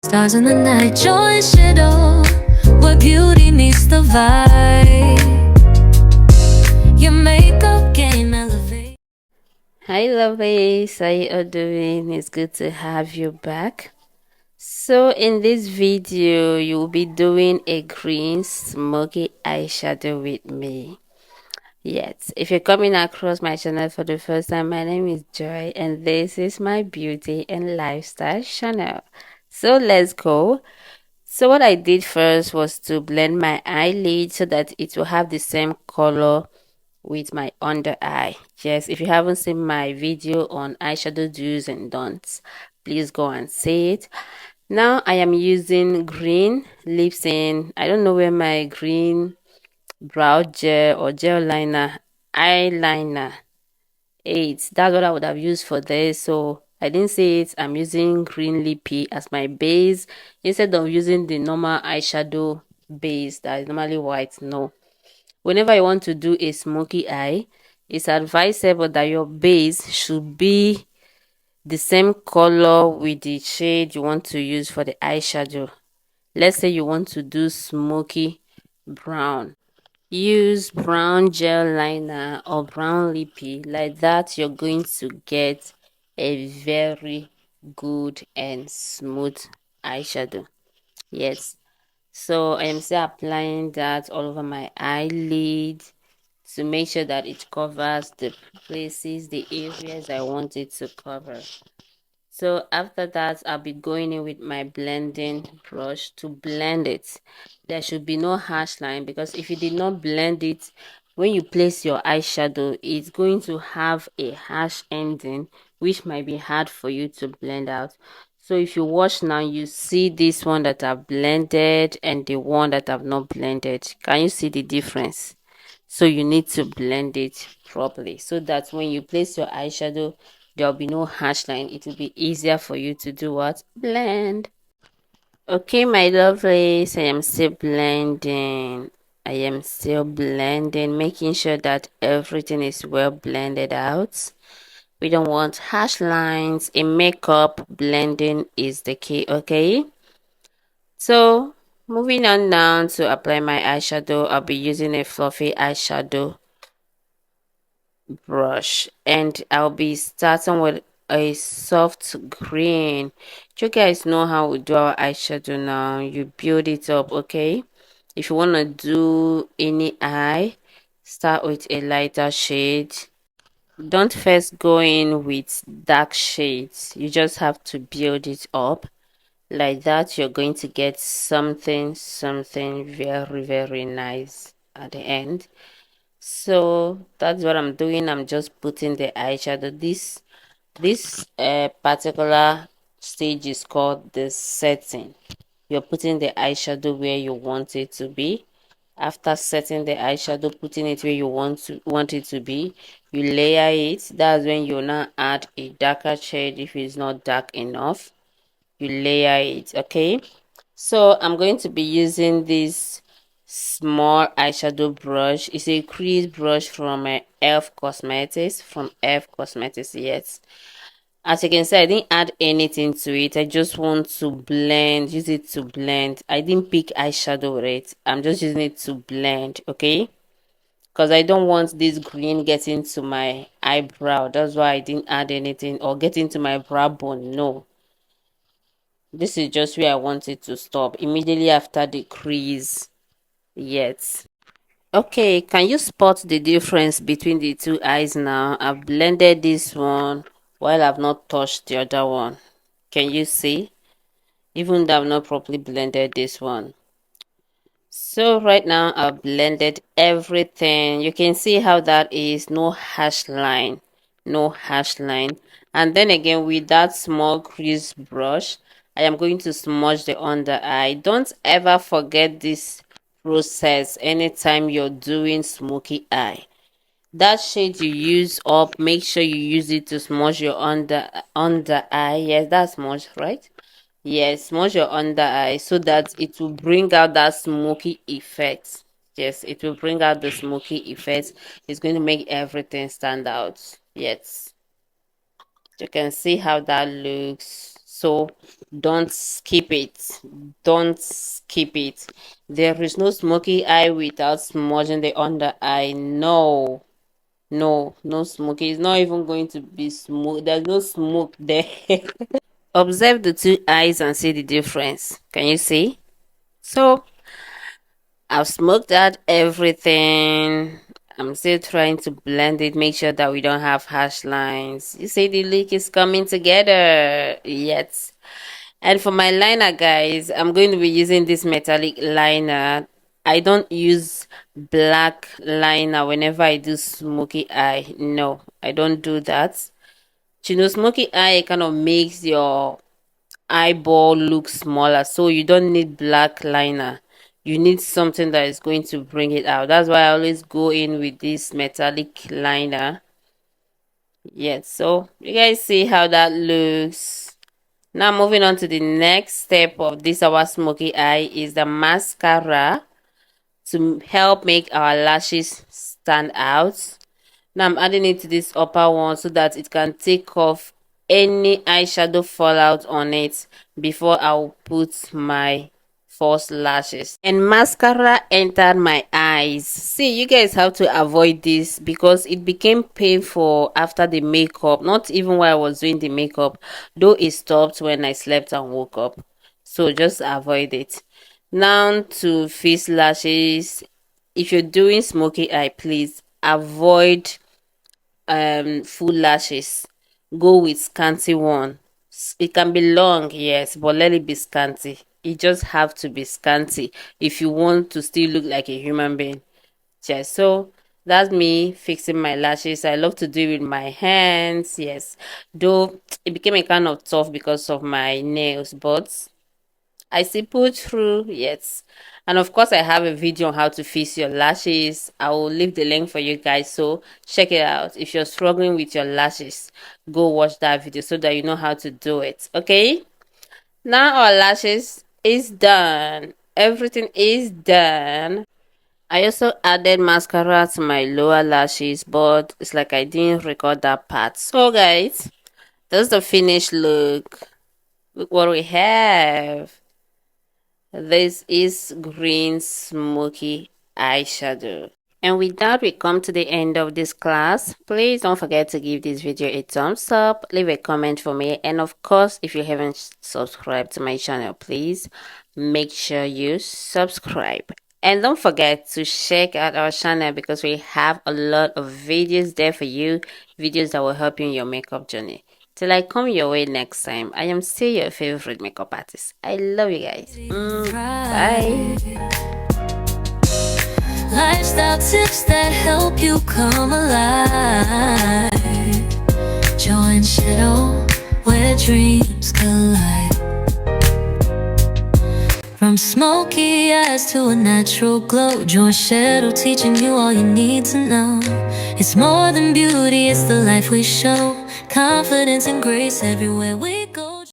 Stars in the night, joy and shadow, where beauty meets the vibe. Your makeup game elevate. Hi lovelies, how you all doing? It's good to have you back. So in this video, you will be doing a green smoky eyeshadow with me. Yes, if you're coming across my channel for the first time, my name is Joy and this is my beauty and lifestyle channel. So let's go. So what I did first was to blend my eyelid so that it will have the same color with my under eye. Yes, if you haven't seen my video on eyeshadow do's and don'ts, please go and see it. Now I am using green lips in. I don't know where my green brow gel or gel liner eyeliner is. That's what I would have used for this, so I didn't say it. I'm using green lippy as my base instead of using the normal eyeshadow base that is normally white. No, whenever you want to do a smoky eye, it's advisable that your base should be the same color with the shade you want to use for the eyeshadow. Let's say you want to do smoky brown. Use brown gel liner or brown lippy. Like that, you're going to get a very good and smooth eyeshadow. Yes. So I am still applying that all over my eyelid to make sure that it covers the places, the areas I want it to cover. So after that, I'll be going in with my blending brush to blend it. There should be no harsh line because if you did not blend it, when you place your eyeshadow, it's going to have a harsh ending, which might be hard for you to blend out. So if you watch now, you see this one that I've blended and the one that I've not blended. Can you see the difference? So you need to blend it properly so that when you place your eyeshadow, there'll be no harsh line. It will be easier for you to do what? Blend. Okay, my lovelies, I am still blending. I am still blending, making sure that everything is well blended out. We don't want harsh lines. In makeup, blending is the key, okay? So, moving on now to apply my eyeshadow, I'll be using a fluffy eyeshadow brush and I'll be starting with a soft green. You guys know how we do our eyeshadow now. You build it up, okay? If you want to do any eye, start with a lighter shade. Don't first go in with dark shades. You just have to build it up. Like that, you're going to get something very nice at the end. So that's what I'm doing. I'm just putting the eyeshadow. This particular stage is called the setting. You're putting the eyeshadow where you want it to be. After setting the eyeshadow, putting it where you want it to be, you layer it. That's when you now add a darker shade if it's not dark enough. You layer it, okay? So I'm going to be using this small eyeshadow brush. It's a crease brush from elf cosmetics, yes. As you can see, I didn't add anything to it. I just want to blend, use it to blend. I didn't pick eyeshadow with it. I'm just using it to blend, okay? Because I don't want this green getting to my eyebrow. That's why I didn't add anything or get into my brow bone. No, this is just where I want it to stop immediately after the crease. Yes. Okay, can you spot the difference between the two eyes now? I've blended this one while I've not touched the other one. Can you see? Even though I've not properly blended this one. So right now I've blended everything. You can see how that is. No harsh line. No harsh line. And then again with that small crease brush, I am going to smudge the under eye. Don't ever forget this process anytime you're doing smoky eye. That shade you use up, make sure you use it to smudge your under eye. Yes, that's smudge, right? Yes, smudge your under eye so that it will bring out that smoky effect. Yes, it will bring out the smoky effect. It's going to make everything stand out. Yes, you can see how that looks so don't skip it. Don't skip it. There is no smoky eye without smudging the under eye. No, no smoky. It's not even going to be smoke. There's no smoke there. Observe the two eyes and see the difference. Can you see? So I've smoked out everything. I'm still trying to blend it, make sure that we don't have harsh lines. You see the look is coming together. Yes. And for my liner, guys, I'm going to be using this metallic liner. I don't use black liner whenever I do smoky eye. No, I don't do that. You know, smoky eye kind of makes your eyeball look smaller, so you don't need black liner. You need something that is going to bring it out. That's why I always go in with this metallic liner. Yes, so you guys see how that looks. Now moving on to the next step of this our smoky eye is the mascara to help make our lashes stand out. Now I'm adding it to this upper one so that it can take off any eyeshadow fallout on it before I'll put my false lashes. And mascara entered my eyes. See, you guys have to avoid this because it became painful after the makeup. Not even while I was doing the makeup, though it stopped when I slept and woke up. So just avoid it. Now to face lashes. If you're doing smoky eye, please avoid full lashes. Go with scanty one. It can be long, yes, but let it be scanty. It just have to be scanty if you want to still look like a human being. Yes, so that's me fixing my lashes. I love to do it with my hands, yes, though it became a kind of tough because of my nails, but I see put through, yes. And of course, I have a video on how to fix your lashes. I will leave the link for you guys, so check it out. If you're struggling with your lashes, go watch that video so that you know how to do it. Okay, now our lashes is done. Everything is done. I also added mascara to my lower lashes, but it's like I didn't record that part. So guys, that's the finished look. Look what we have. This is green smoky eyeshadow. And with that, we come to the end of this class. Please don't forget to give this video a thumbs up, leave a comment for me, and of course, if you haven't subscribed to my channel, please make sure you subscribe. And don't forget to check out our channel because we have a lot of videos there for you, videos that will help you in your makeup journey. Till I come your way next time, I am still your favorite makeup artist. I love you guys. Bye. Lifestyle tips that help you come alive. Join shadow where dreams collide. From smoky eyes to a natural glow, join shadow teaching you all you need to know. It's more than beauty, it's the life we show. Confidence and grace everywhere we